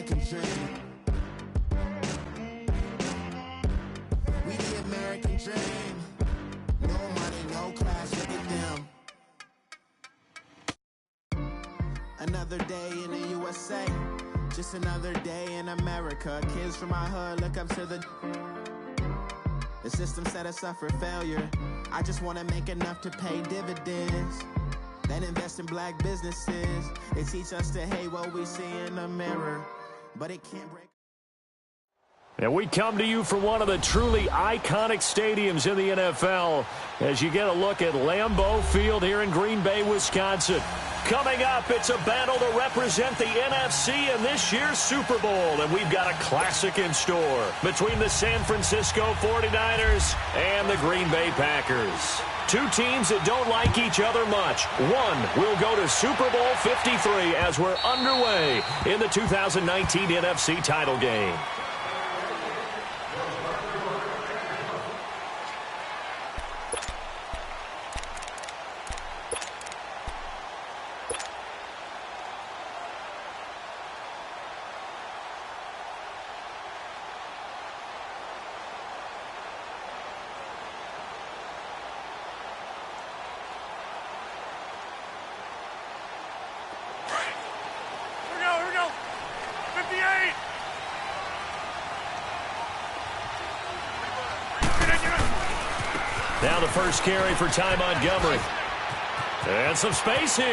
American dream. We the American dream. No money, no class, look at them. Another day in the USA. Just another day in America. Kids from my hood look up to the system set us up for failure. I just want to make enough to pay dividends. Then invest in black businesses. They teach us to hate what we see in the mirror, but it can't break. And we come to you from one of the truly iconic stadiums in the NFL as you get a look at Lambeau Field here in Green Bay, Wisconsin. Coming up, it's a battle to represent the NFC in this year's Super Bowl, and we've got a classic in store between the San Francisco 49ers and the Green Bay Packers. Two teams that don't like each other much. One will go to Super Bowl 53 as we're underway in the 2019 NFC title game. Now the first carry for Ty Montgomery. And some space here.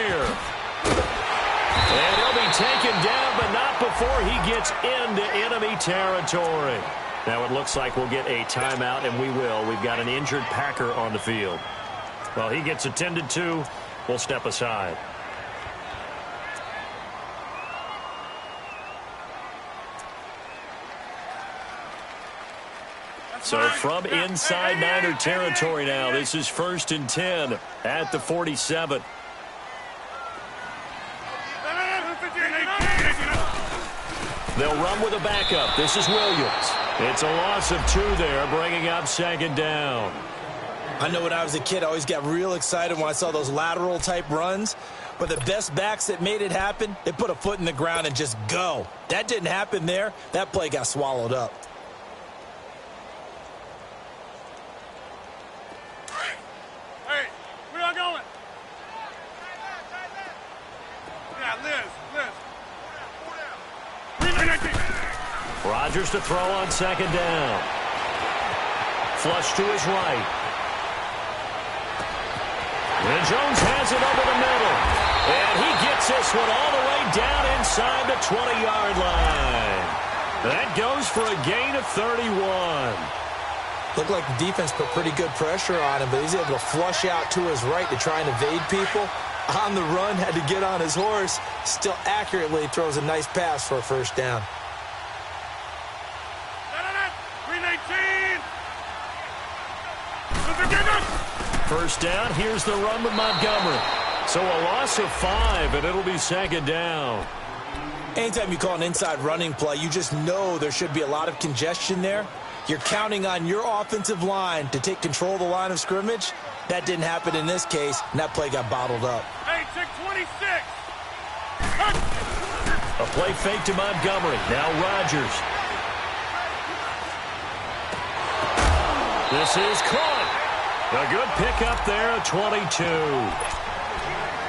And he'll be taken down, but not before he gets into enemy territory. Now it looks like we'll get a timeout, and we will. We've got an injured Packer on the field. Well, he gets attended to. We'll step aside. So from inside Niner territory now, this is 1st and 10 at the 47. They'll run with a backup. This is Williams. It's a loss of 2 there, bringing up 2nd down. I know when I was a kid, I always got real excited when I saw those lateral-type runs. But the best backs that made it happen, they put a foot in the ground and just go. That didn't happen there. That play got swallowed up. Rodgers to throw on 2nd down. Flush to his right. And Jones has it over the middle. And he gets this one all the way down inside the 20-yard line. That goes for a gain of 31. Looked like the defense put pretty good pressure on him, but he's able to flush out to his right to try and evade people. On the run, had to get on his horse. Still accurately throws a nice pass for a 1st down. First down, here's the run with Montgomery. So a loss of 5, and it'll be 2nd down. Anytime you call an inside running play, you just know there should be a lot of congestion there. You're counting on your offensive line to take control of the line of scrimmage. That didn't happen in this case, and that play got bottled up. Hey, check 26. A play fake to Montgomery. Now Rodgers. This is caught. A good pickup there at 22.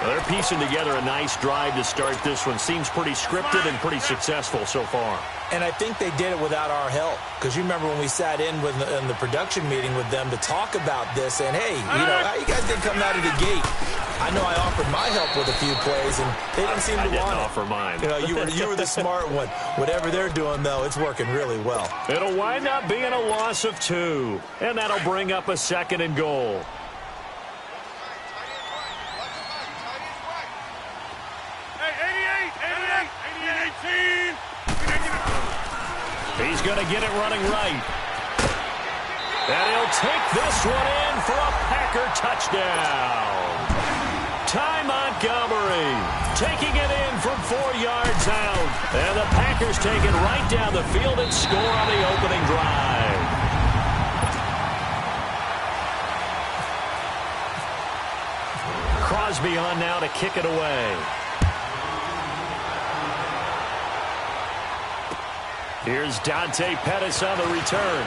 They're piecing together a nice drive to start this one. Seems pretty scripted and pretty successful so far. And I think they did it without our help. Because you remember when we sat in the production meeting with them to talk about this. And, hey, you know, how you guys didn't come out of the gate. I know I offered my help with a few plays, and they didn't seem to want it. I didn't offer mine. You know, you were the smart one. Whatever they're doing, though, it's working really well. It'll wind up being a loss of 2. And that'll bring up a 2nd and goal. He's going to get it running right. And he'll take this one in for a Packer touchdown. Ty Montgomery taking it in from 4 yards out. And the Packers take it right down the field and score on the opening drive. Crosby on now to kick it away. Here's Dante Pettis on the return.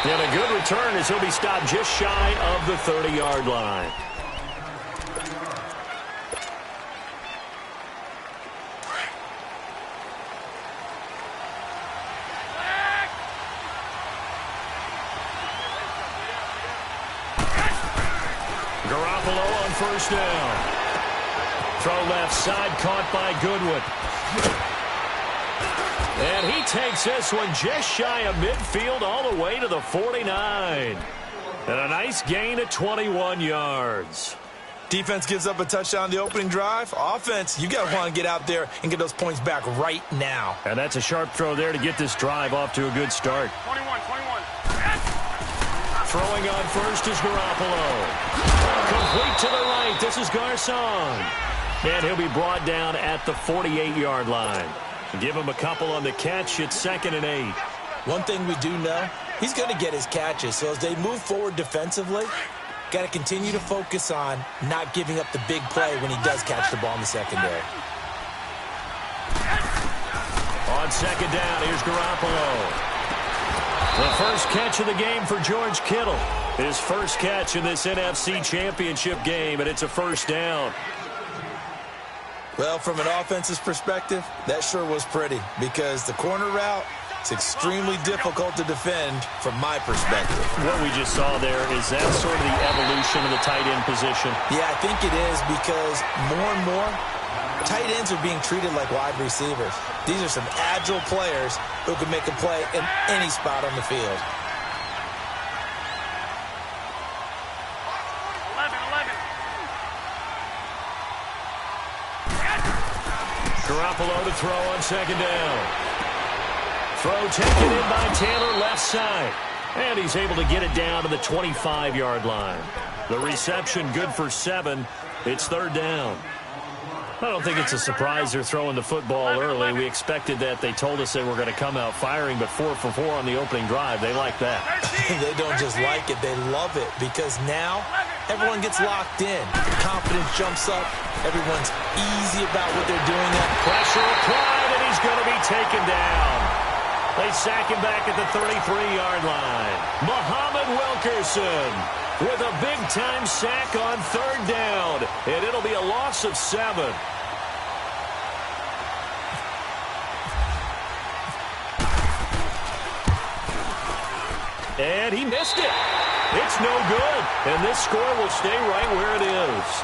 And a good return as he'll be stopped just shy of the 30-yard line. Garoppolo on first down. Throw left side, caught by Goodwin. And he takes this one just shy of midfield all the way to the 49. And a nice gain of 21 yards. Defense gives up a touchdown on the opening drive. Offense, you got to want to get out there and get those points back right now. And that's a sharp throw there to get this drive off to a good start. 21. Throwing on first is Garoppolo. Complete to the right. This is Garcon. And he'll be brought down at the 48-yard line. Give him a couple on the catch. It's 2nd and 8. One thing we do know, he's going to get his catches. So as they move forward defensively, got to continue to focus on not giving up the big play when he does catch the ball in the secondary. On 2nd down, here's Garoppolo. The first catch of the game for George Kittle. His first catch in this NFC Championship game, and it's a first down. Well, from an offensive perspective, that sure was pretty because the corner route is extremely difficult to defend from my perspective. What we just saw there, is that sort of the evolution of the tight end position? Yeah, I think it is because more and more, tight ends are being treated like wide receivers. These are some agile players who can make a play in any spot on the field. 11. Garoppolo to throw on 2nd down. Throw taken in by Taylor left side. And he's able to get it down to the 25-yard line. The reception good for 7. It's 3rd down. I don't think it's a surprise they're throwing the football early. We expected that. They told us they were going to come out firing, but 4 for 4 on the opening drive. They like that. They don't just like it, they love it because now everyone gets locked in. Confidence jumps up. Everyone's easy about what they're doing. Pressure applied, and he's going to be taken down. They sack him back at the 33-yard line. Muhammad Wilkerson with a big-time sack on 3rd down, and it'll be a loss of 7. And he missed it. It's no good, and this score will stay right where it is.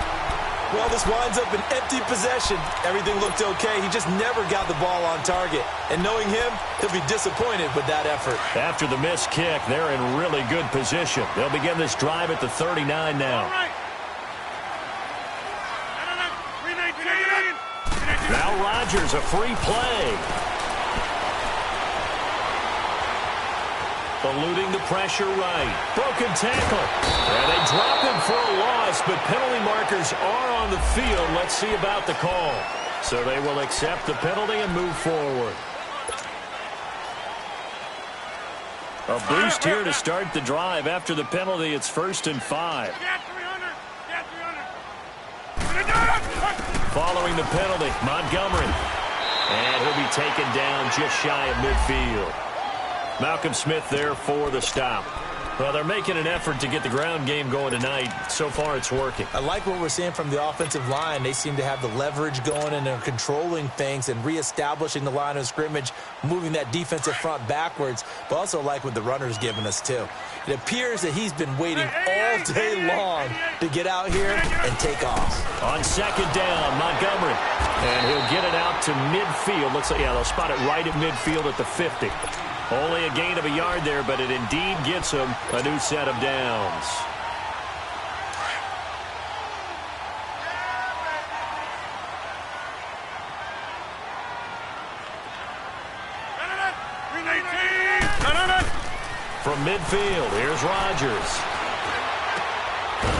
Well, this winds up an empty possession. Everything looked okay. He just never got the ball on target. And knowing him, he'll be disappointed with that effort. After the missed kick, they're in really good position. They'll begin this drive at the 39 now. Now Rodgers, a free play. Eluding the pressure right. Broken tackle. And they drop him for a loss, but penalty markers are on the field. Let's see about the call. So they will accept the penalty and move forward. A boost here to start the drive. After the penalty, it's 1st and 5. Following the penalty, Montgomery. And he'll be taken down just shy of midfield. Malcolm Smith there for the stop. Well, they're making an effort to get the ground game going tonight. So far, it's working. I like what we're seeing from the offensive line. They seem to have the leverage going, and they're controlling things and reestablishing the line of scrimmage, moving that defensive front backwards, but also like what the runner's giving us, too. It appears that he's been waiting all day long to get out here and take off. On 2nd down, Montgomery. And he'll get it out to midfield. Looks like, yeah, they'll spot it right at midfield at the 50. Only a gain of a yard there, but it indeed gets him a new set of downs. From midfield, here's Rodgers.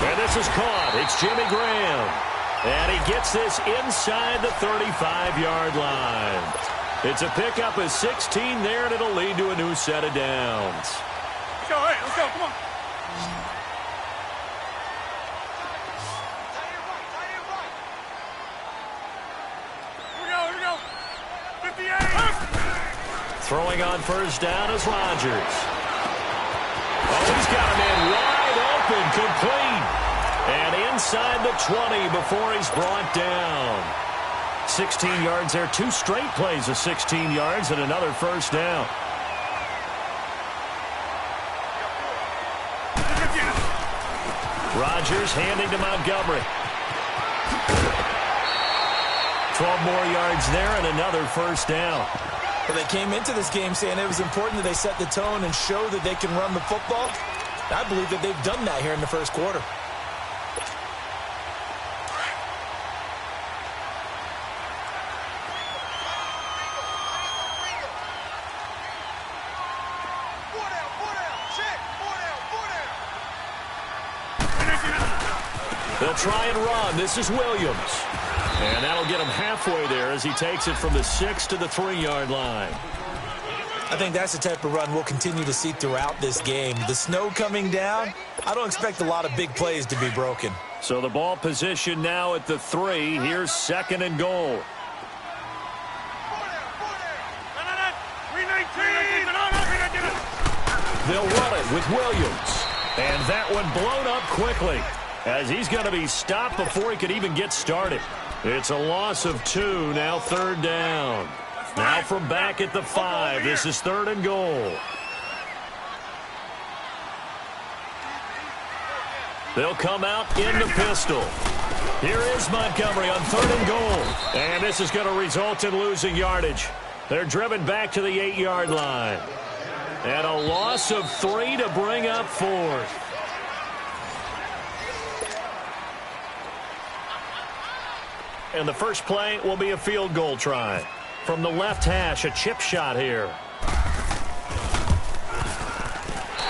And this is caught. It's Jimmy Graham. And he gets this inside the 35-yard line. It's a pickup of 16 there, and it'll lead to a new set of downs. Let's go, hey, let's go, come on. Here we go. 58. Throwing on first down is Rodgers. Oh, he's got a man wide open, complete. And inside the 20 before he's brought down. 16 yards there. 2 straight plays of 16 yards and another first down. Rodgers handing to Montgomery. 12 more yards there and another first down. Well, they came into this game saying it was important that they set the tone and show that they can run the football. I believe that they've done that here in the first quarter. They'll try and run. This is Williams. And that'll get him halfway there as he takes it from the 6 to the 3-yard line. I think that's the type of run we'll continue to see throughout this game. The snow coming down, I don't expect a lot of big plays to be broken. So the ball position now at the 3. Here's 2nd and goal. They'll run it with Williams. And that one blown up quickly as he's going to be stopped before he could even get started. It's a loss of 2, now 3rd down. Now from back at the 5, this is 3rd and goal. They'll come out in the pistol. Here is Montgomery on 3rd and goal. And this is going to result in losing yardage. They're driven back to the 8-yard line. And a loss of 3 to bring up 4th. And the first play will be a field goal try. From the left hash, a chip shot here.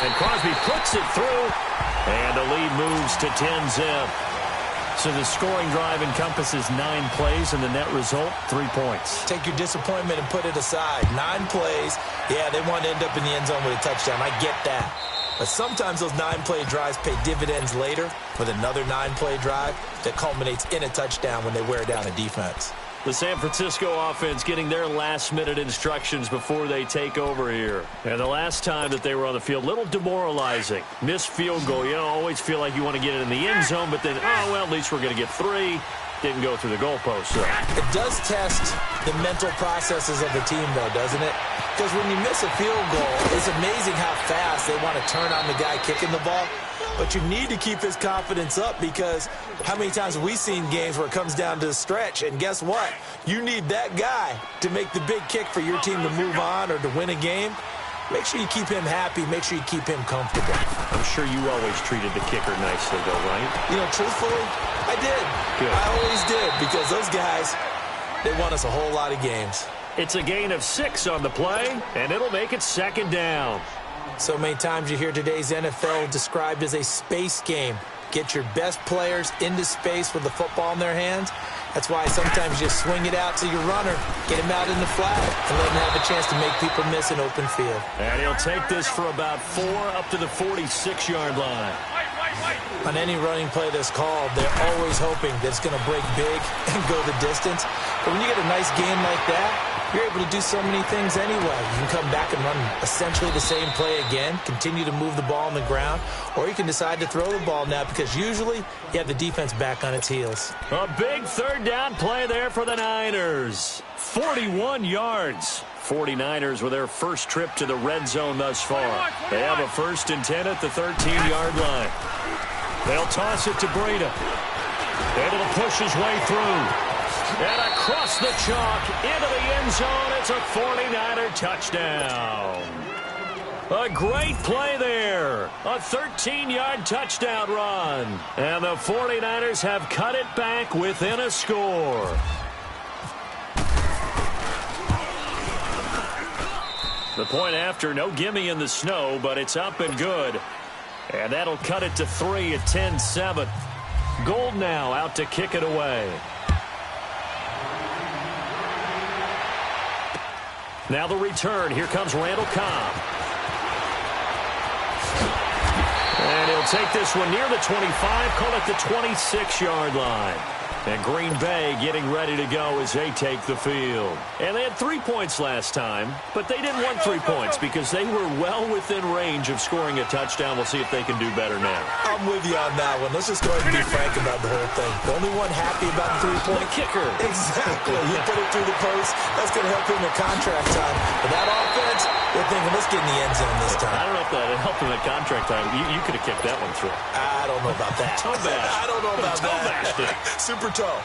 And Crosby puts it through. And the lead moves to 10-zip. So the scoring drive encompasses 9 plays, and the net result, 3 points. Take your disappointment and put it aside. 9 plays. Yeah, they want to end up in the end zone with a touchdown. I get that. But sometimes those 9-play drives pay dividends later with another 9-play drive that culminates in a touchdown when they wear down a defense. The San Francisco offense getting their last-minute instructions before they take over here. And the last time that they were on the field, a little demoralizing. Missed field goal. You know, always feel like you want to get it in the end zone, but then, oh, well, at least we're going to get 3. Didn't go through the goalpost, so. It does test the mental processes of the team, though, doesn't it? Because when you miss a field goal, it's amazing how fast they want to turn on the guy kicking the ball. But you need to keep his confidence up, because how many times have we seen games where it comes down to the stretch, and guess what? You need that guy to make the big kick for your team to move on or to win a game. Make sure you keep him happy. Make sure you keep him comfortable. I'm sure you always treated the kicker nicely, though, right? You know, truthfully, I did. Good. I always did, because those guys, they won us a whole lot of games. It's a gain of 6 on the play, and it'll make it 2nd down. So many times you hear today's NFL described as a space game. Get your best players into space with the football in their hands. That's why sometimes you just swing it out to your runner, get him out in the flat, and let him have a chance to make people miss an open field. And he'll take this for about 4 up to the 46-yard line. On any running play that's called, they're always hoping that it's going to break big and go the distance. But when you get a nice game like that, you're able to do so many things anyway. You can come back and run essentially the same play again, continue to move the ball on the ground, or you can decide to throw the ball now, because usually you have the defense back on its heels. A big 3rd down play there for the Niners. 41 yards. 49ers with their first trip to the red zone thus far. They have a 1st and 10 at the 13-yard line. They'll toss it to Breida. Able to push his way through. And across the chalk into the end zone. It's a 49er touchdown. A great play there. A 13-yard touchdown run. And the 49ers have cut it back within a score. The point after, no gimme in the snow, but it's up and good. And that'll cut it to 3 at 10-7. Gold now out to kick it away. Now the return. Here comes Randall Cobb. And he'll take this one near the 25, call it the 26-yard line. And Green Bay getting ready to go as they take the field. And they had 3 points last time, but they didn't want 3 points because they were well within range of scoring a touchdown. We'll see if they can do better now. I'm with you on that one. Let's just go ahead and be frank about the whole thing. The only one happy about the 3-point kicker. Exactly. He put it through the post. That's going to help him in contract time. But that offense, they're thinking, let's get in the end zone this time. I don't know if that helped him at contract time. You could have kicked that one through. I don't know about that. I don't know about that. Super toe.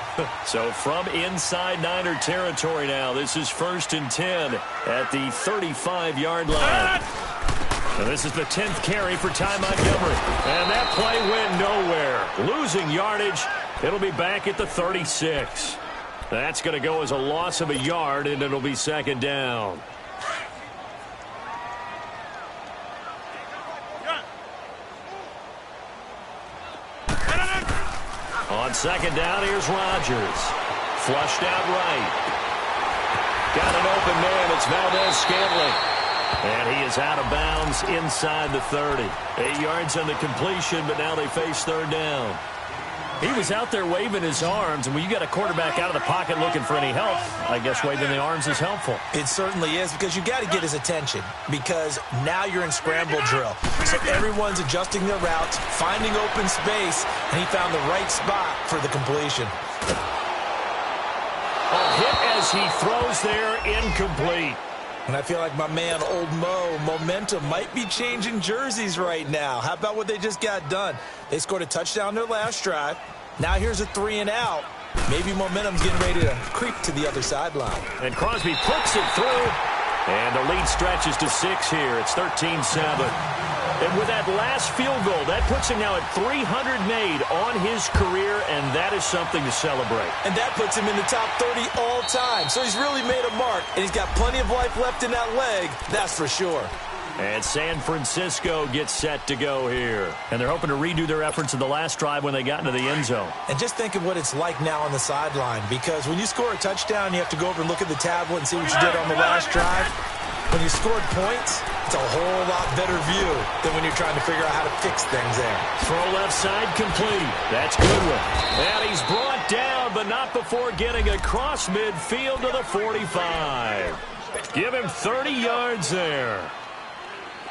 So from inside Niner territory now, this is 1st and 10 at the 35-yard line. And this is the 10th carry for Ty Montgomery. And that play went nowhere. Losing yardage. It'll be back at the 36. That's going to go as a loss of a yard, and it'll be 2nd down. On 2nd down, here's Rodgers. Flushed out right. Got an open man. It's Valdez-Scantling. And he is out of bounds inside the 30. 8 yards on the completion, but now they face 3rd down. He was out there waving his arms, and when you got a quarterback out of the pocket looking for any help, I guess waving the arms is helpful. It certainly is, because you got to get his attention, because now you're in scramble drill. So everyone's adjusting their routes, finding open space, and he found the right spot for the completion. A hit as he throws there, incomplete. And I feel like my man, Old Mo, momentum might be changing jerseys right now. How about what they just got done? They scored a touchdown their last drive. Now here's a 3 and out. Maybe momentum's getting ready to creep to the other sideline. And Crosby puts it through. And the lead stretches to 6 here. It's 13-7. And with that last field goal, that puts him now at 300 made on his career, and that is something to celebrate. And that puts him in the top 30 all time. So he's really made a mark, and he's got plenty of life left in that leg, that's for sure. And San Francisco gets set to go here. And they're hoping to redo their efforts in the last drive when they got into the end zone. And just think of what it's like now on the sideline, because when you score a touchdown, you have to go over and look at the tablet and see what you did on the last drive. When you scored points, it's a whole lot better view than when you're trying to figure out how to fix things there. Throw left side complete. That's Goodwin. And he's brought down, but not before getting across midfield to the 45. Give him 30 yards there.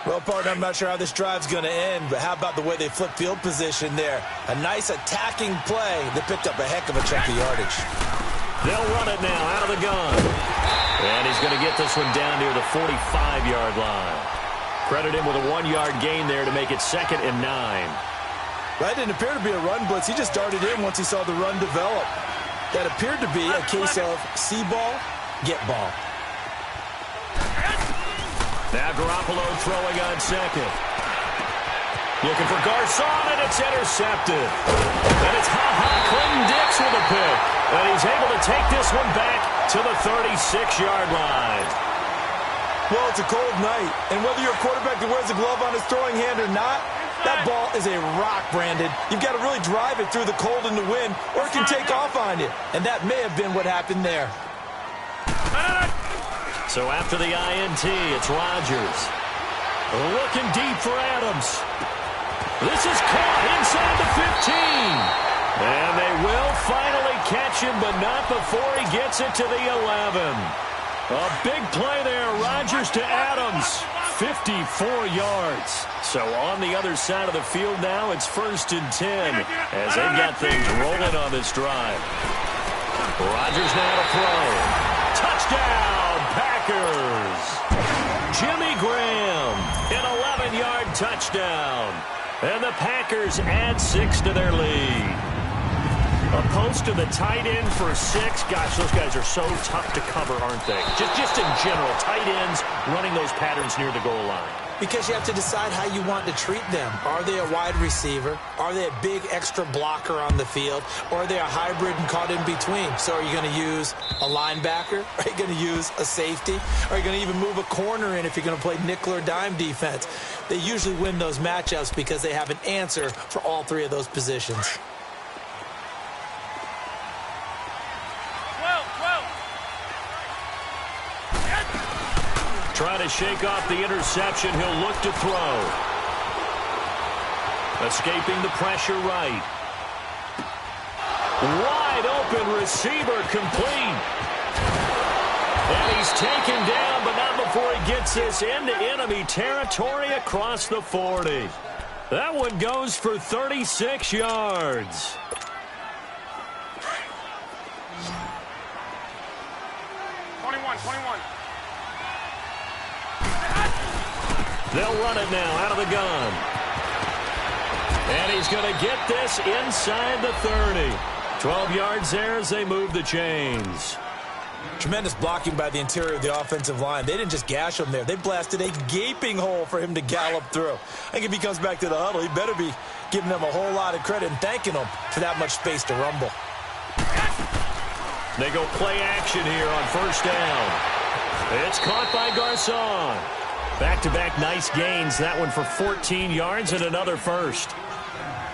Well, partner, I'm not sure how this drive's going to end, but how about the way they flip field position there? A nice attacking play that picked up a heck of a chunk of yardage. They'll run it now out of the gun. And he's going to get this one down near the 45-yard line. Credit him with a 1-yard gain there to make it 2nd and 9. That didn't appear to be a run blitz. He just darted in once he saw the run develop. That appeared to be a case of see ball, get ball. Now Garoppolo throwing on 2nd. Looking for Garcon, and it's intercepted. And it's Clinton-Dix with a pick. And he's able to take this one back to the 36-yard line. Well, it's a cold night, and whether you're a quarterback that wears a glove on his throwing hand or not, that ball is a rock, Brandon. You've got to really drive it through the cold and the wind, or it can take off on you. And that may have been what happened there. So after the INT, it's Rodgers. Looking deep for Adams. This is caught inside the 15. And they will finally catch him, but not before he gets it to the 11. A big play there, Rodgers to Adams, 54 yards. So on the other side of the field now, it's 1st and 10 as they've got things rolling on this drive. Rodgers now to throw. Touchdown, Packers. Jimmy Graham, an 11-yard touchdown. And the Packers add 6 to their lead. A post to the tight end for 6. Gosh, those guys are so tough to cover, aren't they? Just in general, tight ends running those patterns near the goal line. Because you have to decide how you want to treat them. Are they a wide receiver? Are they a big extra blocker on the field? Or are they a hybrid and caught in between? So are you going to use a linebacker? Are you going to use a safety? Are you going to even move a corner in if you're going to play nickel or dime defense? They usually win those matchups because they have an answer for all 3 of those positions. Trying to shake off the interception. He'll look to throw. Escaping the pressure right. Wide wide open receiver complete. And he's taken down, but not before he gets this into enemy territory across the 40. That one goes for 36 yards. They'll run it now out of the gun. And he's going to get this inside the 30. 12 yards there as they move the chains. Tremendous blocking by the interior of the offensive line. They didn't just gash him there. They blasted a gaping hole for him to gallop through. I think if he comes back to the huddle, he better be giving them a whole lot of credit and thanking them for that much space to rumble. They go play action here on first down. It's caught by Garcon. Back-to-back nice gains. That one for 14 yards and another first.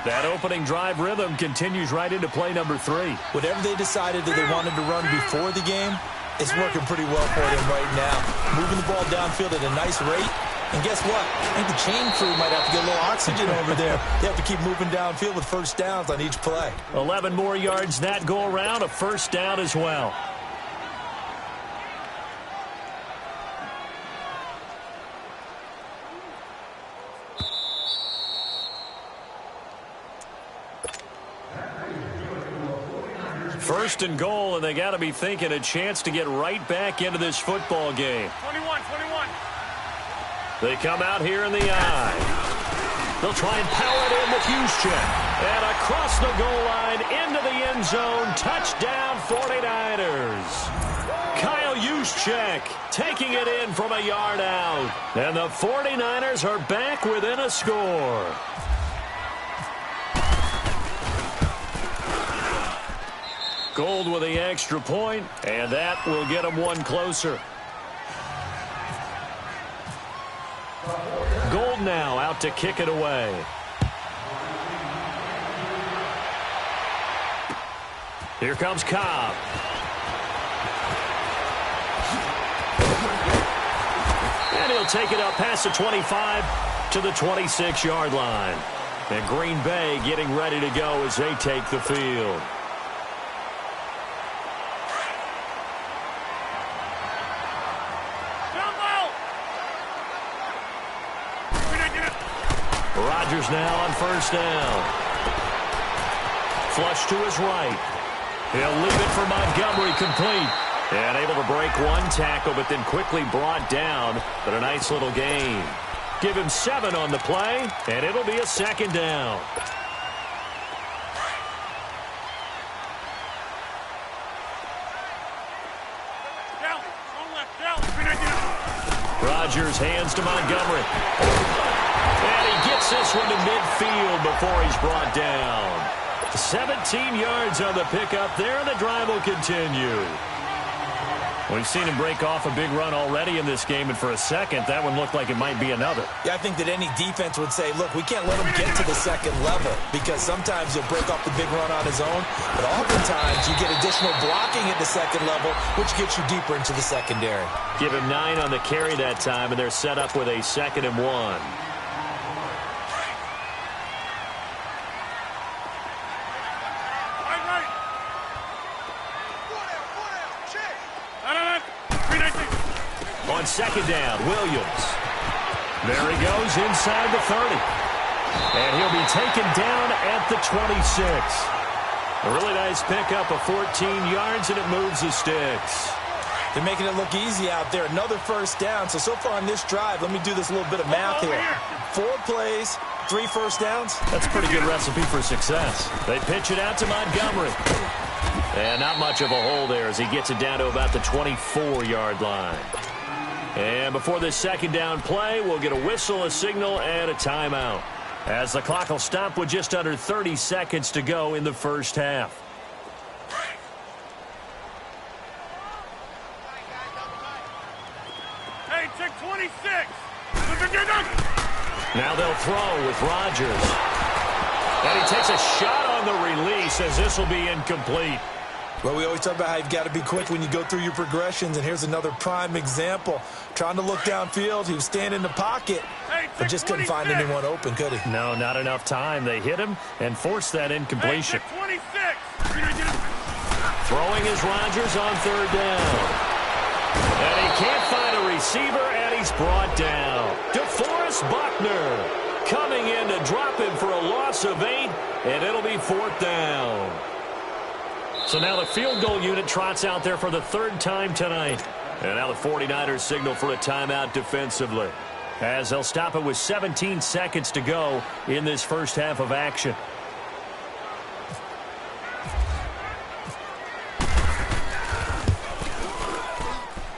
That opening drive rhythm continues right into play number 3. Whatever they decided that they wanted to run before the game, it's working pretty well for them right now. Moving the ball downfield at a nice rate. And guess what? I think the chain crew might have to get a little oxygen over there. They have to keep moving downfield with first downs on each play. 11 more yards that go around, a first down as well. First and goal, and they got to be thinking a chance to get right back into this football game. 21. They come out here in the eye. They'll try and power it in with Juszczyk. And across the goal line, into the end zone, touchdown 49ers. Kyle Juszczyk taking it in from a yard out. And the 49ers are back within a score. Gold with the extra point, and that will get them one closer. Gold now out to kick it away. Here comes Cobb. And he'll take it up past the 25 to the 26-yard line. And Green Bay getting ready to go as they take the field. Rodgers now on first down. Flush to his right. He'll leave it for Montgomery complete. And able to break one tackle, but then quickly brought down. But a nice little gain. Give him 7 on the play, and it'll be a second down. Rodgers hands to Montgomery. And he gets this one to midfield before he's brought down. 17 yards on the pickup there, and the drive will continue. We've seen him break off a big run already in this game, and for a second, that one looked like it might be another. Yeah, I think that any defense would say, look, we can't let him get to the second level, because sometimes he'll break off the big run on his own, but oftentimes you get additional blocking at the second level, which gets you deeper into the secondary. Give him 9 on the carry that time, and they're set up with a 2nd and 1. On second down, Williams. There he goes inside the 30. And he'll be taken down at the 26. A really nice pickup of 14 yards, and it moves the sticks. They're making it look easy out there. Another first down. So far on this drive, let me do this little bit of math here. 4 plays, 3 first downs. That's a pretty good recipe for success. They pitch it out to Montgomery. And not much of a hole there as he gets it down to about the 24-yard line. And before this second down play, we'll get a whistle, a signal, and a timeout, as the clock will stop with just under 30 seconds to go in the first half. Hey, check 26. Now they'll throw with Rodgers. And he takes a shot on the release as this will be incomplete. Well, we always talk about how you've got to be quick when you go through your progressions, and here's another prime example. Trying to look downfield, he was standing in the pocket, but just couldn't find anyone open, could he? No, not enough time. They hit him and forced that incompletion. Hey, 26. Throwing is Rodgers on third down. And he can't find a receiver, and he's brought down. DeForest Buckner coming in to drop him for a loss of 8, and it'll be fourth down. So now the field goal unit trots out there for the third time tonight. And now the 49ers signal for a timeout defensively, as they'll stop it with 17 seconds to go in this first half of action.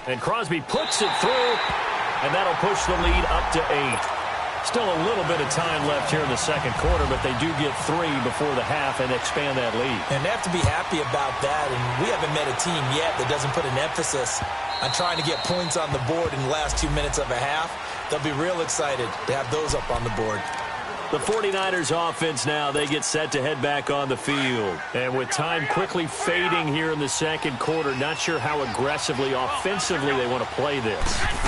And Crosby puts it through, and that'll push the lead up to 8. Still a little bit of time left here in the second quarter, but they do get 3 before the half and expand that lead. And they have to be happy about that, and we haven't met a team yet that doesn't put an emphasis on trying to get points on the board in the last 2 minutes of a half. They'll be real excited to have those up on the board. The 49ers offense now, they get set to head back on the field. And with time quickly fading here in the second quarter, not sure how aggressively, offensively they want to play this.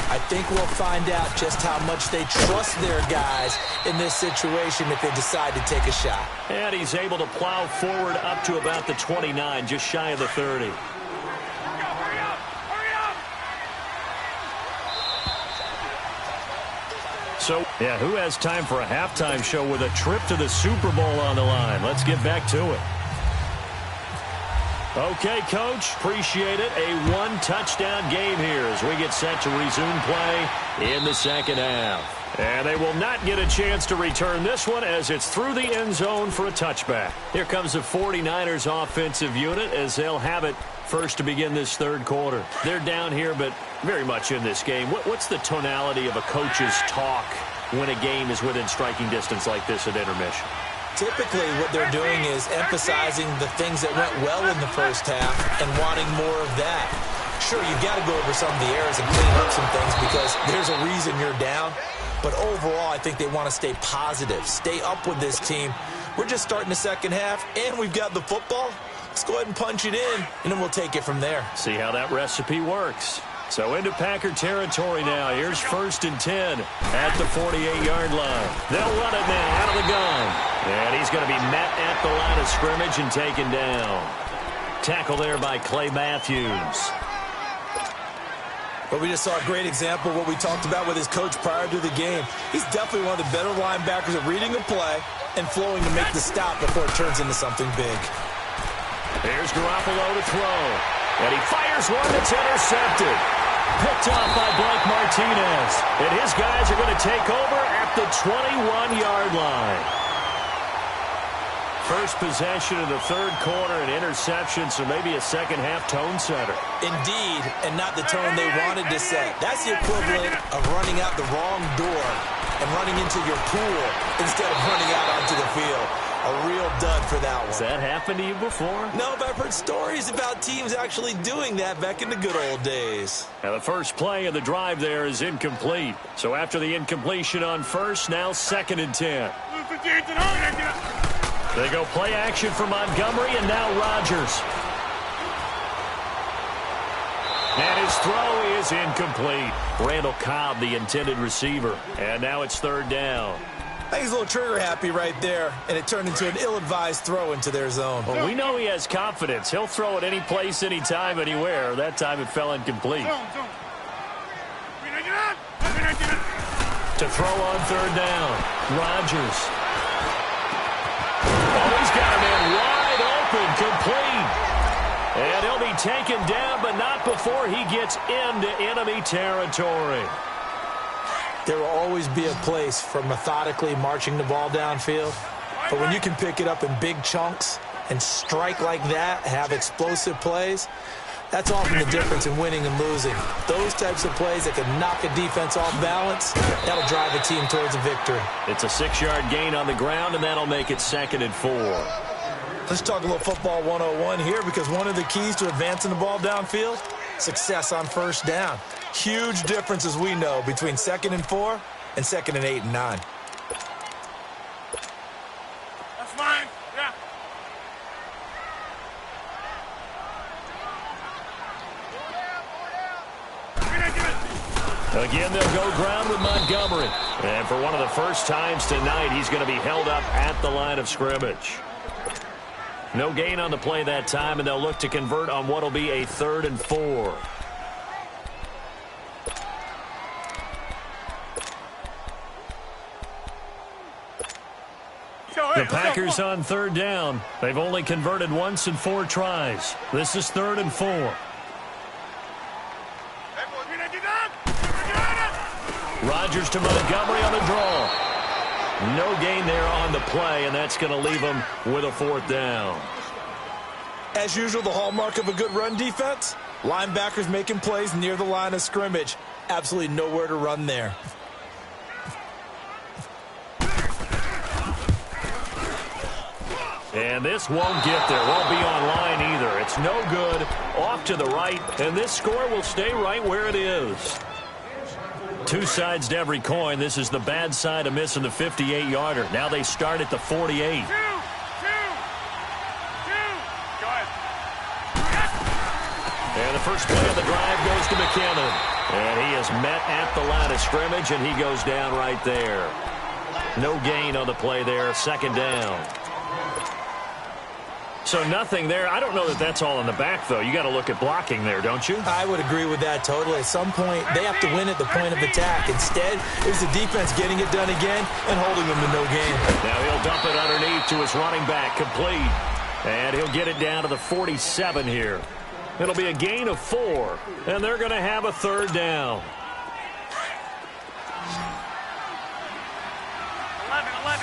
I think we'll find out just how much they trust their guys in this situation if they decide to take a shot. And he's able to plow forward up to about the 29, just shy of the 30. So, yeah, who has time for a halftime show with a trip to the Super Bowl on the line? Let's get back to it. Okay, Coach, appreciate it. A one-touchdown game here as we get set to resume play in the second half. And they will not get a chance to return this one as it's through the end zone for a touchback. Here comes the 49ers offensive unit as they'll have it first to begin this third quarter. They're down here, but very much in this game. What's the tonality of a coach's talk when a game is within striking distance like this at intermission? Typically, what they're doing is emphasizing the things that went well in the first half and wanting more of that. Sure, you've got to go over some of the errors and clean up some things because there's a reason you're down. But overall, I think they want to stay positive, stay up with this team. We're just starting the second half, and we've got the football. Let's go ahead and punch it in, and then we'll take it from there. See how that recipe works. So into Packer territory now. Here's 1st and 10 at the 48-yard line. They'll run it now out of the gun. And he's going to be met at the line of scrimmage and taken down. Tackle there by Clay Matthews. But we just saw a great example of what we talked about with his coach prior to the game. He's definitely one of the better linebackers at reading a play and flowing to make the stop before it turns into something big. Here's Garoppolo to throw. And he fires one that's intercepted. Picked off by Blake Martinez. And his guys are going to take over at the 21-yard line. First possession of the third quarter, an interception, so maybe a second-half tone setter. Indeed, and not the tone they wanted to set. That's the equivalent of running out the wrong door and running into your pool instead of running out onto the field. A real dud for that one. Has that happened to you before? No, but I've heard stories about teams actually doing that back in the good old days. Now the first play of the drive there is incomplete. So after the incompletion on first, now 2nd and 10. They go play action for Montgomery, and now Rodgers. And his throw is incomplete. Randall Cobb, the intended receiver. And now it's 3rd down. I think he's a little trigger happy right there, and it turned into an ill-advised throw into their zone. Well, we know he has confidence. He'll throw it any place, anytime, anywhere. That time it fell incomplete. To throw on 3rd down, Rodgers. Oh, he's got a man wide open, complete. And he'll be taken down, but not before he gets into enemy territory. There will always be a place for methodically marching the ball downfield. But when you can pick it up in big chunks and strike like that, have explosive plays, that's often the difference in winning and losing. Those types of plays that can knock a defense off balance, that'll drive a team towards a victory. It's a 6-yard gain on the ground, and that'll make it 2nd and 4. Let's talk a little football 101 here, because one of the keys to advancing the ball downfield, success on 1st down. Huge difference, as we know, between 2nd and 4 and 2nd and 8 and 9. That's fine. Yeah. Again, they'll go ground with Montgomery. And for one of the first times tonight, he's going to be held up at the line of scrimmage. No gain on the play that time, and they'll look to convert on what will be a 3rd and 4. The Packers on 3rd down. They've only converted once in 4 tries. This is 3rd and 4. Rodgers to Montgomery on the draw. No gain there on the play, and that's going to leave them with a 4th down. As usual, the hallmark of a good run defense, linebackers making plays near the line of scrimmage. Absolutely nowhere to run there. And this won't get there. Won't be on line either. It's no good. Off to the right, and this score will stay right where it is. 2 sides to every coin. This is the bad side of missing the 58-yarder. Now they start at the 48. Go ahead. And the first play of the drive goes to McKinnon. And he is met at the line of scrimmage, and he goes down right there. No gain on the play there. 2nd down. So nothing there. I don't know that that's all in the back, though. You got to look at blocking there, don't you? I would agree with that totally. At some point, they have to win at the point of attack. Instead, it was the defense getting it done again and holding them to no gain. Now he'll dump it underneath to his running back, complete. And he'll get it down to the 47 here. It'll be a gain of 4, and they're going to have a 3rd down. 11.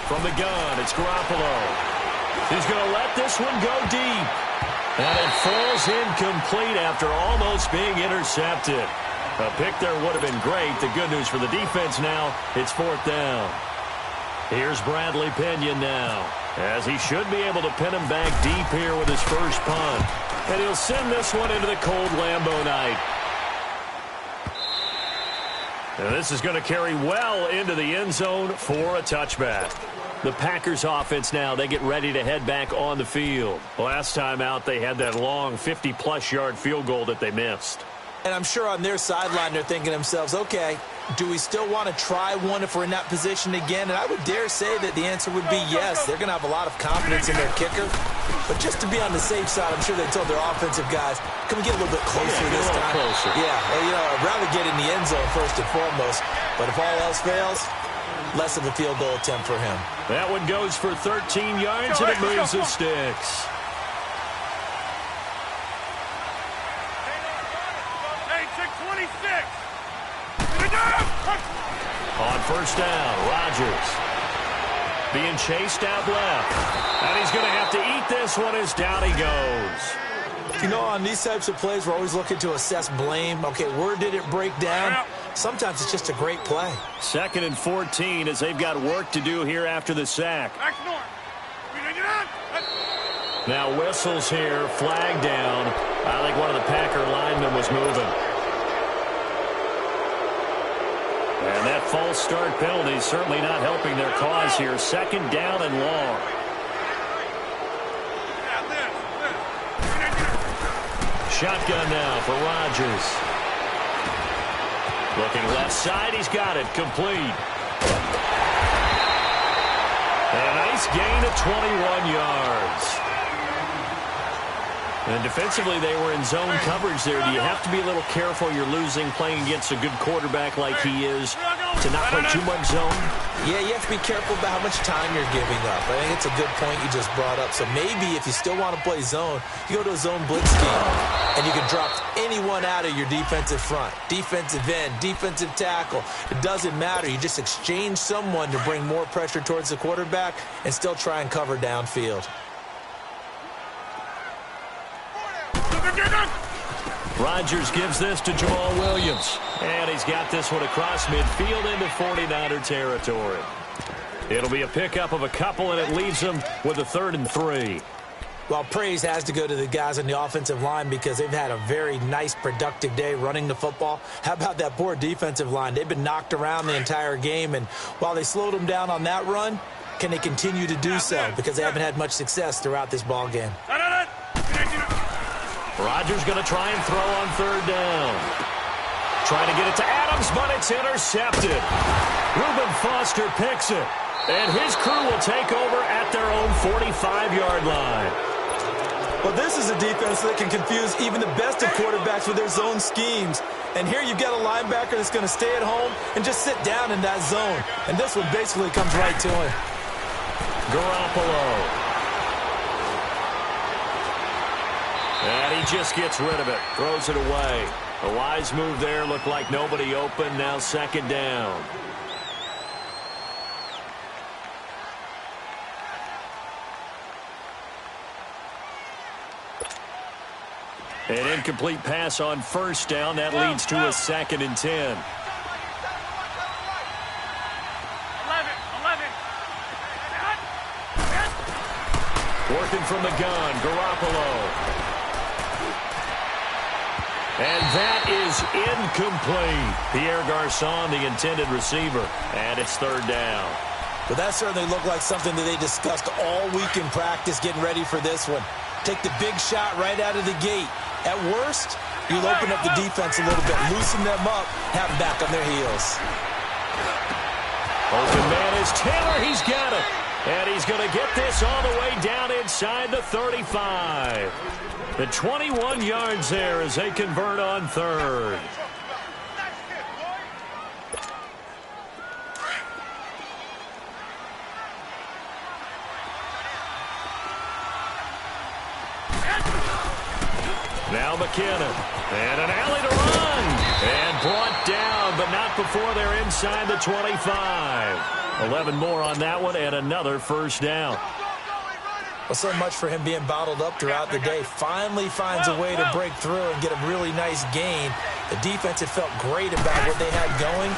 From the gun, it's Garoppolo. He's going to let this one go deep. And it falls incomplete after almost being intercepted. A pick there would have been great. The good news for the defense now, it's 4th down. Here's Bradley Pinion now, as he should be able to pin him back deep here with his first punt. And he'll send this one into the cold Lambeau night. And this is going to carry well into the end zone for a touchback. The Packers offense now, they get ready to head back on the field. Last time out, they had that long 50-plus yard field goal that they missed. And I'm sure on their sideline, they're thinking to themselves, okay, do we still want to try one if we're in that position again? And I would dare say that the answer would be yes. They're going to have a lot of confidence in their kicker. But just to be on the safe side, I'm sure they told their offensive guys, can we get a little bit closer this time? Closer. Yeah, well, I'd rather get in the end zone first and foremost. But if all else fails, less of a field goal attempt for him. That one goes for 13 yards, and it moves the sticks. On 1st down, Rodgers being chased out left. And he's going to have to eat this one as down he goes. You know, on these types of plays, we're always looking to assess blame. Okay, where did it break down? Sometimes it's just a great play. 2nd and 14 as they've got work to do here after the sack. Now whistles here, flag down. I think one of the Packer linemen was moving. And that false start penalty is certainly not helping their cause here. 2nd down and long. Shotgun now for Rodgers. Looking left side, he's got it, complete. And a nice gain of 21 yards. And defensively, they were in zone coverage there. Do you have to be a little careful you're losing playing against a good quarterback like he is to not play too much zone? Yeah, you have to be careful about how much time you're giving up. I think it's a good point you just brought up. So maybe if you still want to play zone, you go to a zone blitz scheme, and you can drop anyone out of your defensive front, defensive end, defensive tackle. It doesn't matter. You just exchange someone to bring more pressure towards the quarterback and still try and cover downfield. Rodgers gives this to Jamal Williams. And he's got this one across midfield into 49er territory. It'll be a pickup of a couple, and it leaves them with a 3rd and 3. Well, praise has to go to the guys on the offensive line because they've had a very nice, productive day running the football. How about that poor defensive line? They've been knocked around the entire game, and while they slowed them down on that run, can they continue to do so? Because they haven't had much success throughout this ball game. Rodgers going to try and throw on 3rd down. trying to get it to Adams, but it's intercepted. Reuben Foster picks it. And his crew will take over at their own 45-yard line. Well, this is a defense that can confuse even the best of quarterbacks with their zone schemes. And here you've got a linebacker that's going to stay at home and just sit down in that zone. And this one basically comes right to him. Garoppolo. And he just gets rid of it. Throws it away. A wise move there. Looked like nobody open. Now second down. An incomplete pass on first down. That leads to a 2nd and 10. 11. Working from the gun, Garoppolo. And that is incomplete. Pierre Garçon, the intended receiver. And it's 3rd down. Well, that certainly looked like something that they discussed all week in practice getting ready for this one. Take the big shot right out of the gate. At worst, you'll open up the defense a little bit, loosen them up, have them back on their heels. Open man is Taylor. He's got it. And he's going to get this all the way down inside the 35. The 21 yards there as they convert on 3rd. Now McKinnon. And an alley to run. And brought down, but not before they're inside the 25. 11 more on that one, and another 1st down. Well, so much for him being bottled up throughout the day. Finally finds a way to break through and get a really nice gain. The defense had felt great about what they had going.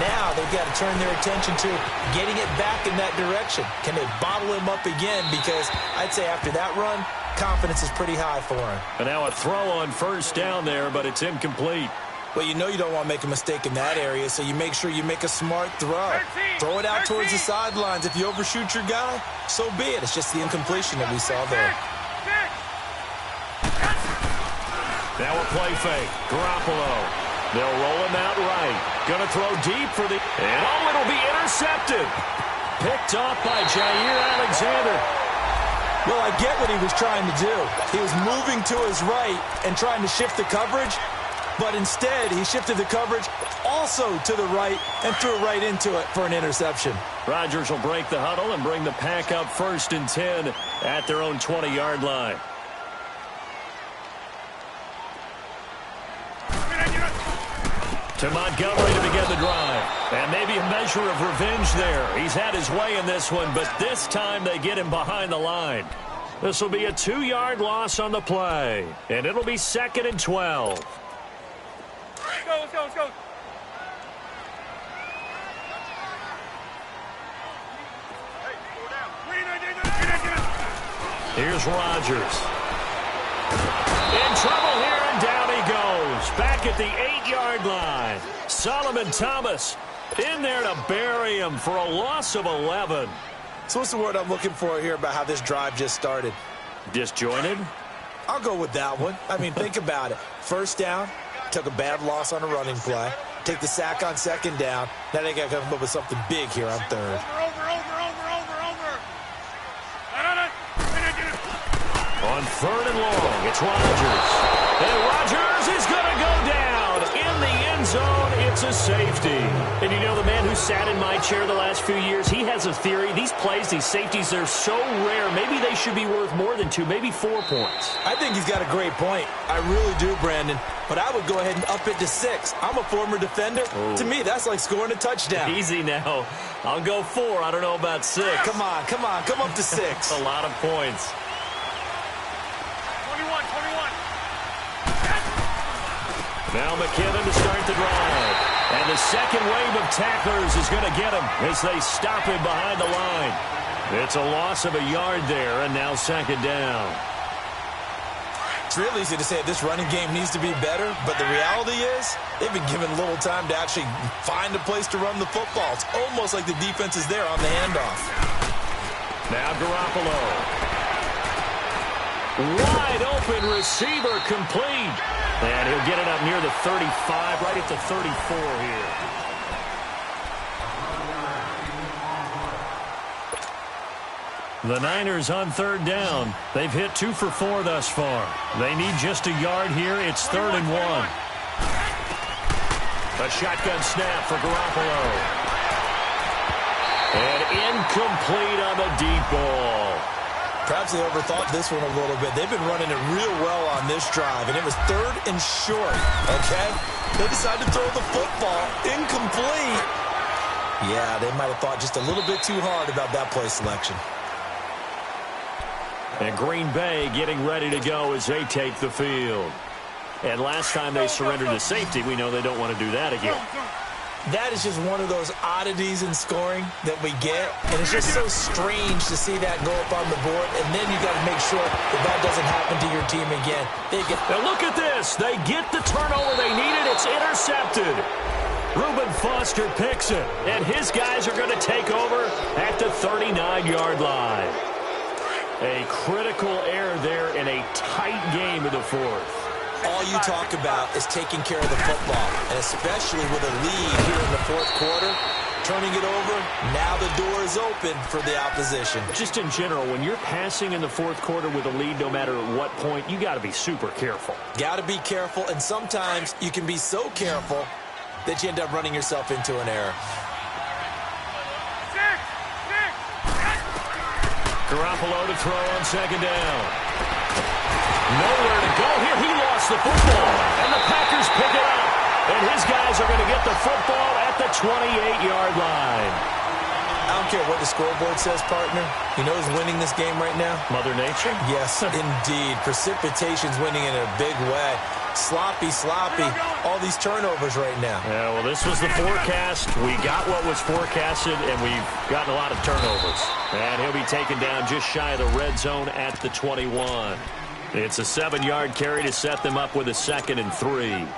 Now they've got to turn their attention to getting it back in that direction. Can they bottle him up again? Because I'd say after that run, confidence is pretty high for him. And now a throw on 1st down there, but it's incomplete. Well, you know you don't want to make a mistake in that area, so you make sure you make a smart throw. Throw it out towards the sidelines. If you overshoot your guy, so be it. It's just the incompletion that we saw there. Now a play fake. Garoppolo. They'll roll him out right. Going to throw deep for the... And oh, it'll be intercepted. Picked off by Jair Alexander. Well, I get what he was trying to do. He was moving to his right and trying to shift the coverage. But instead, he shifted the coverage also to the right and threw it right into it for an interception. Rodgers will break the huddle and bring the pack up 1st and 10 at their own 20-yard line. To Montgomery to begin the drive. And maybe a measure of revenge there. He's had his way in this one, but this time they get him behind the line. This will be a 2-yard loss on the play. And it'll be 2nd and 12. Let's go, let's go, let's go. Here's Rodgers. In trouble here, and down he goes. Back at the 8-yard line. Solomon Thomas in there to bury him for a loss of 11. So what's the word I'm looking for here about how this drive just started? Disjointed? I'll go with that one. I mean, think about it. 1st down, took a bad loss on a running play. Take the sack on 2nd down. Now they got to come up with something big here on 3rd. Over. On 3rd and long, it's Rodgers. And Rodgers is going to go down in the end zone. It's a safety. And you know, the man who sat in my chair the last few years, he has a theory. These plays, these safeties, they're so rare. Maybe they should be worth more than 2, maybe 4 points. I think he's got a great point. I really do, Brandon. But I would go ahead and up it to 6. I'm a former defender. Ooh. To me, that's like scoring a touchdown. Easy now. I'll go 4. I don't know about 6. Come on. Come up to 6. That's a lot of points. 21. Now McKinnon to start the drive. And the second wave of tacklers is going to get him as they stop him behind the line. It's a loss of a yard there, and now 2nd down. It's real easy to say this running game needs to be better, but the reality is they've been given little time to actually find a place to run the football. It's almost like the defense is there on the handoff. Now Garoppolo. Wide open receiver complete. And he'll get it up near the 35, right at the 34 here. The Niners on third down. They've hit 2 for 4 thus far. They need just a yard here. It's 3rd and 1. A shotgun snap for Garoppolo. And incomplete on the deep ball. Perhaps they overthought this one a little bit. They've been running it real well on this drive, and it was 3rd and short, okay? They decided to throw the football. Incomplete. Yeah, they might have thought just a little bit too hard about that play selection. And Green Bay getting ready to go as they take the field. And last time they surrendered to safety, we know they don't want to do that again. That is just one of those oddities in scoring that we get, and it's just so strange to see that go up on the board, and then you got to make sure that doesn't happen to your team again. Now look at this. They get the turnover they needed. It's intercepted. Reuben Foster picks it, and his guys are going to take over at the 39-yard line. A critical error there in a tight game in the 4th. All you talk about is taking care of the football, and especially with a lead here in the 4th quarter, turning it over, now the door is open for the opposition. Just in general, when you're passing in the 4th quarter with a lead, no matter at what point, you got to be super careful. Got to be careful, and sometimes you can be so careful that you end up running yourself into an error. Garoppolo to throw on 2nd down. Nowhere to go here. He lost the football, and the Packers pick it up. And his guys are going to get the football at the 28-yard line. I don't care what the scoreboard says, partner. You know who's winning this game right now? Mother Nature? Yes, indeed. Precipitation's winning in a big way. Sloppy. All these turnovers right now. Yeah, well, this was the forecast. We got what was forecasted, and we've gotten a lot of turnovers. And he'll be taken down just shy of the red zone at the 21. It's a 7-yard carry to set them up with a 2nd and 3.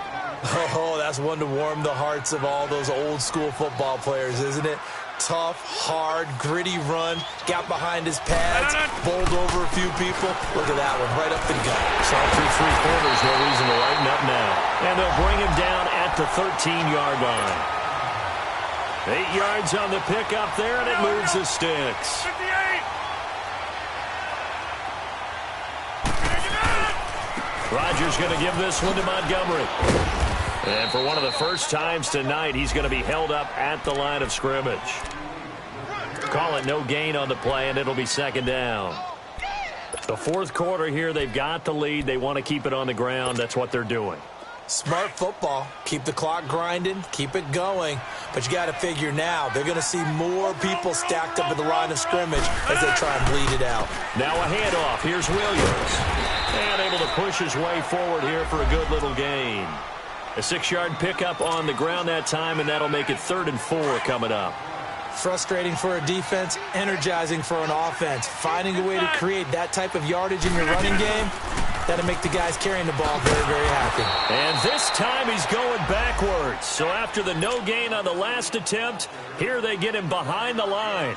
Oh, that's one to warm the hearts of all those old-school football players, isn't it? Tough, hard, gritty run. Got behind his pads, bowled over a few people. Look at that one, right up the gut. Saw through 3 quarters, no reason to lighten up now. And they'll bring him down at the 13-yard line. 8 yards on the pickup there, and it moves the sticks. 58. Rodgers going to give this one to Montgomery. And for one of the first times tonight, he's going to be held up at the line of scrimmage. Call it no gain on the play, and it'll be 2nd down. The 4th quarter here, they've got the lead. They want to keep it on the ground. That's what they're doing. Smart football. Keep the clock grinding. Keep it going. But you got to figure now, they're going to see more people stacked up at the line of scrimmage as they try and bleed it out. Now a handoff. Here's Williams. And able to push his way forward here for a good little gain. A 6-yard pickup on the ground that time, and that'll make it 3rd and 4 coming up. Frustrating for a defense, energizing for an offense. Finding a way to create that type of yardage in your running game, that'll make the guys carrying the ball very, very happy. And this time he's going backwards. So after the no gain on the last attempt, here they get him behind the line.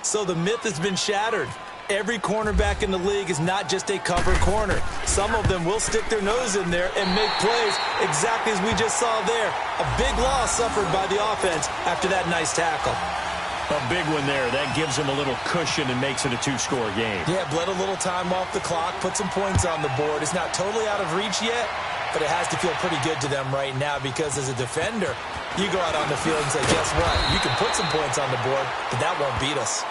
So the myth has been shattered. Every cornerback in the league is not just a cover corner. Some of them will stick their nose in there and make plays exactly as we just saw there. A big loss suffered by the offense after that nice tackle. A big one there. That gives him a little cushion and makes it a 2-score game. Yeah, bled a little time off the clock, put some points on the board. It's not totally out of reach yet, but it has to feel pretty good to them right now because as a defender, you go out on the field and say, guess what? You can put some points on the board, but that won't beat us.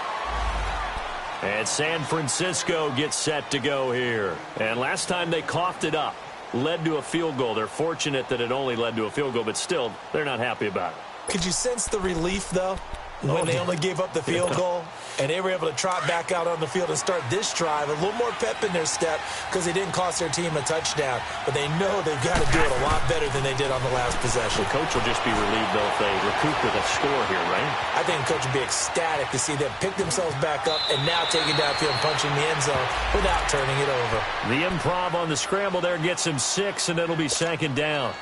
And San Francisco gets set to go here. And last time they coughed it up, led to a field goal. They're fortunate that it only led to a field goal, but still, they're not happy about it. Could you sense the relief, though, when they only gave up the field goal and they were able to trot back out on the field and start this drive? A little more pep in their step because they didn't cost their team a touchdown, but they know they've got to do it a lot better than they did on the last possession. The coach will just be relieved, though, if they recoup with a score here, right? I think the coach will be ecstatic to see them pick themselves back up and now taking downfield and punching the end zone without turning it over. The improv on the scramble there gets him 6, and it'll be 2nd down.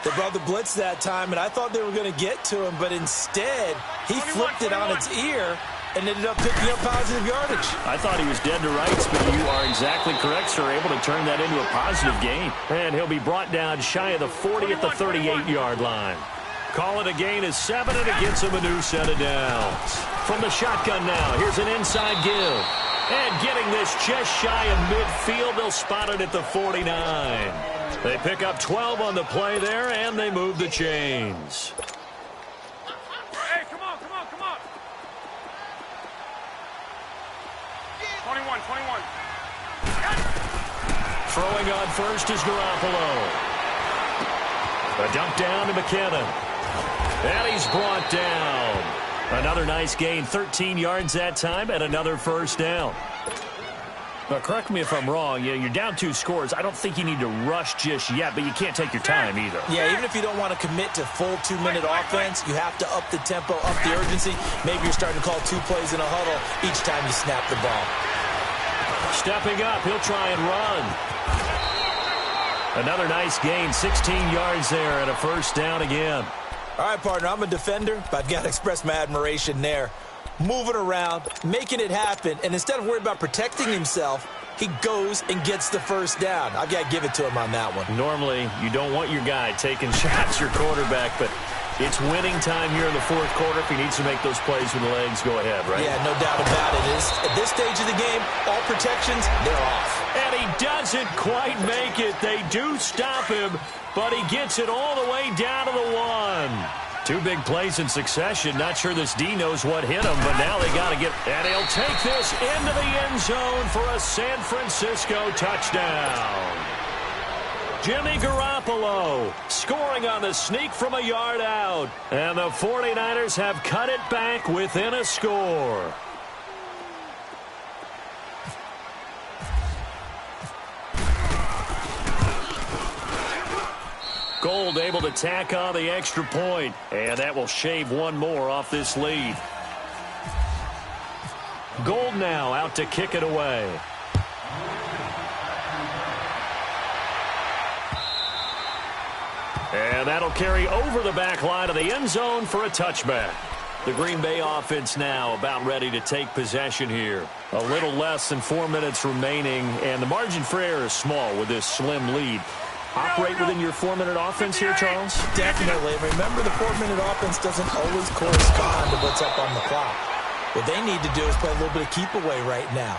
They brought the blitz that time, and I thought they were going to get to him, but instead, he flipped it on its ear and ended up picking up positive yardage. I thought he was dead to rights, but you are exactly correct, sir. Able to turn that into a positive gain. And he'll be brought down shy of the 40 at the 38-yard line. Call it a gain of 7, and it gets him a new set of downs. From the shotgun now, here's an inside give. And getting this just shy of midfield, they'll spot it at the 49. They pick up 12 on the play there, and they move the chains. Hey, come on, come on, come on. 21, 21. Throwing on first is Garoppolo. A dump down to McKinnon. And he's brought down. Another nice gain, 13 yards that time, and another first down. Now, correct me if I'm wrong. You're down 2 scores. I don't think you need to rush just yet, but you can't take your time either. Yeah, even if you don't want to commit to full 2-minute offense, you have to up the tempo, up the urgency. Maybe you're starting to call 2 plays in a huddle each time you snap the ball. Stepping up, he'll try and run. Another nice gain, 16 yards there, and a first down again. All right, partner, I'm a defender, but I've got to express my admiration there. Moving around, making it happen, and instead of worrying about protecting himself, he goes and gets the first down. I've got to give it to him on that one. Normally, you don't want your guy taking shots, your quarterback, but it's winning time here in the fourth quarter. If he needs to make those plays with the legs, go ahead, right? Yeah, no doubt about it. At this stage of the game, all protections, they're off. And he doesn't quite make it. They do stop him, but he gets it all the way down to the 1. 2 big plays in succession. Not sure this D knows what hit him, but now they got to get... And he'll take this into the end zone for a San Francisco touchdown. Jimmy Garoppolo scoring on the sneak from a yard out. And the 49ers have cut it back within a score. Gold able to tack on the extra point, and that will shave 1 more off this lead. Gold now out to kick it away. And that'll carry over the back line of the end zone for a touchback. The Green Bay offense now about ready to take possession here. A little less than 4 minutes remaining, and the margin for error is small with this slim lead. Operate within your 4-minute offense here, Charles? Definitely. Remember, the 4-minute offense doesn't always correspond to what's up on the clock. What they need to do is play a little bit of keep away right now.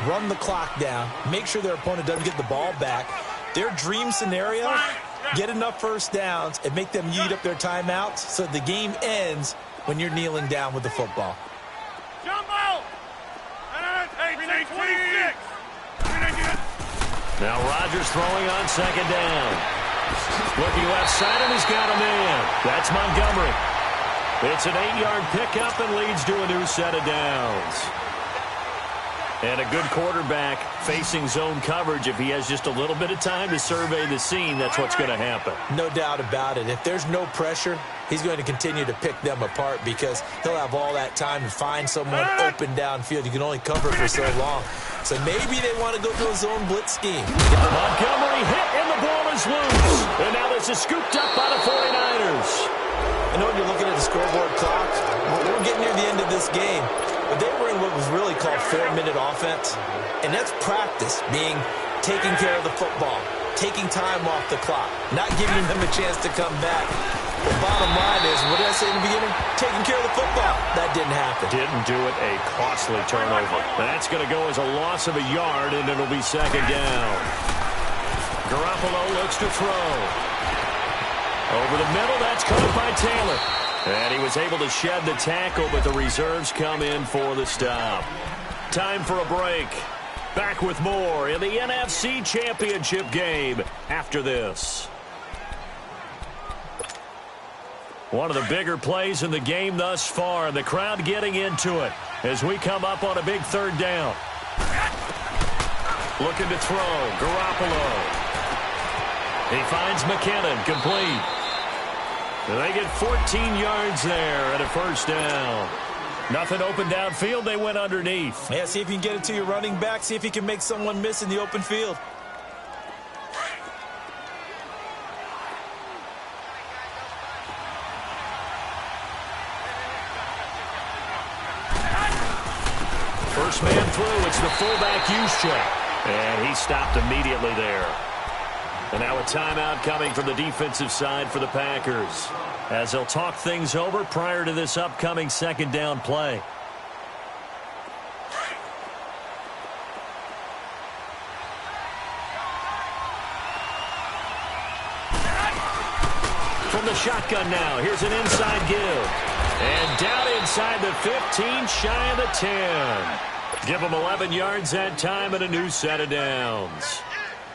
Run the clock down. Make sure their opponent doesn't get the ball back. Their dream scenario, get enough first downs and make them eat up their timeouts so the game ends when you're kneeling down with the football. Jump out! Hey, 26! Now Rodgers throwing on second down. Looking left side, and he's got a man. That's Montgomery. It's an 8-yard pickup and leads to a new set of downs. And a good quarterback facing zone coverage. If he has just a little bit of time to survey the scene, that's what's going to happen. No doubt about it. If there's no pressure, he's going to continue to pick them apart because he'll have all that time to find someone open downfield. You can only cover for so long. So maybe they want to go to a zone blitz scheme. Montgomery hit, and the ball is loose. And now this is scooped up by the 49ers. I know when you're looking at the scoreboard clock, we're getting near the end of this game. But they were in what was really called 4-minute offense. And that's practice, being taking care of the football, taking time off the clock, not giving them a chance to come back. The bottom line is, what did I say in the beginning? Taking care of the football. That didn't happen. Didn't do it. A costly turnover. That's going to go as a loss of a yard, and it'll be second down. Garoppolo looks to throw. Over the middle, that's caught by Taylor. And he was able to shed the tackle, but the reserves come in for the stop. Time for a break. Back with more in the NFC Championship game after this. One of the bigger plays in the game thus far, and the crowd getting into it as we come up on a big third down. Looking to throw, Garoppolo. He finds McKinnon, complete. And they get 14 yards there at a first down. Nothing open downfield, they went underneath. Yeah, see if you can get it to your running back, see if you can make someone miss in the open field. through. It's the fullback use check. And he stopped immediately there. And now a timeout coming from the defensive side for the Packers, as they'll talk things over prior to this upcoming second down play. From the shotgun now, here's an inside give. And down inside the 15, shy of the 10. Give him 11 yards that time and a new set of downs.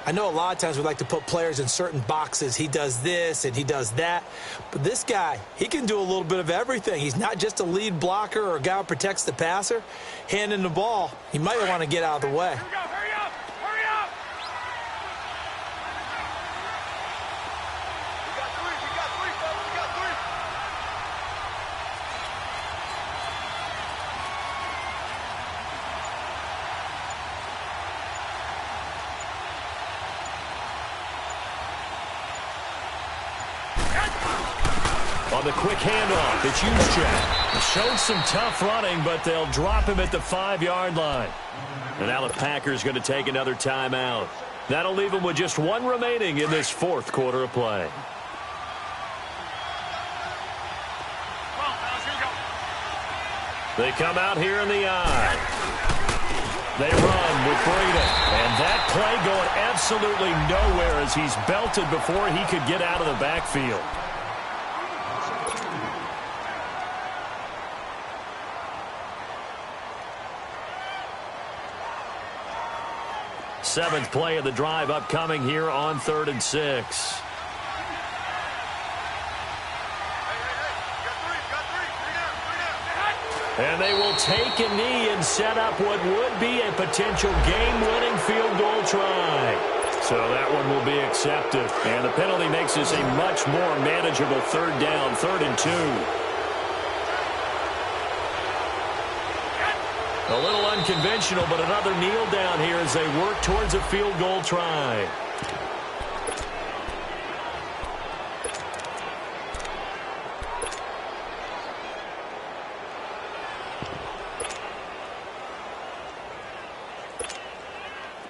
I know a lot of times we like to put players in certain boxes. He does this and he does that. But this guy, he can do a little bit of everything. He's not just a lead blocker or a guy who protects the passer. Handing the ball, he might want to get out of the way. Here we go. Hurry up. Hurry up. We got three, folks. We got three. On the quick handoff, it's Juszczyk. Showed some tough running, but they'll drop him at the 5-yard line. And now the Packers going to take another timeout. That'll leave them with just one remaining in this fourth quarter of play. Come on, fellas, here we go. They come out here in the eye. They run with Breida. And that play going absolutely nowhere as he's belted before he could get out of the backfield. Seventh play of the drive upcoming here on 3rd and 6. And they will take a knee and set up what would be a potential game-winning field goal try. So that one will be accepted. And the penalty makes this a much more manageable 3rd down, 3rd and 2. A little unconventional, but another kneel down here as they work towards a field goal try.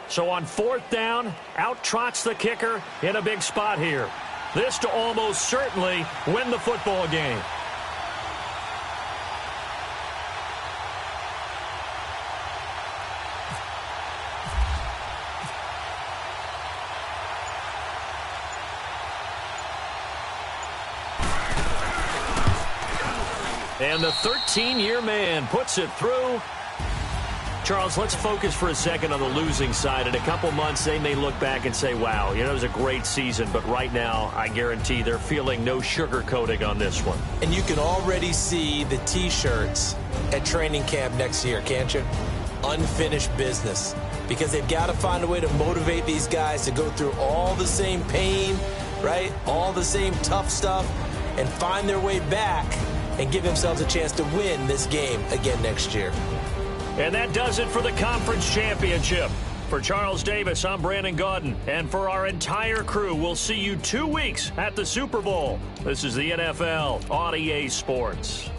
So on 4th down, out trots the kicker in a big spot here. This to almost certainly win the football game. And the 13-year man puts it through. Charles, let's focus for a second on the losing side. In a couple months, they may look back and say, wow, it was a great season. But right now, I guarantee they're feeling no sugarcoating on this one. And you can already see the T-shirts at training camp next year, can't you? Unfinished business. Because they've got to find a way to motivate these guys to go through all the same pain, right? All the same tough stuff, and find their way back and give themselves a chance to win this game again next year. And that does it for the conference championship. For Charles Davis, I'm Brandon Gaudin. And for our entire crew, we'll see you 2 weeks at the Super Bowl. This is the NFL on EA Sports.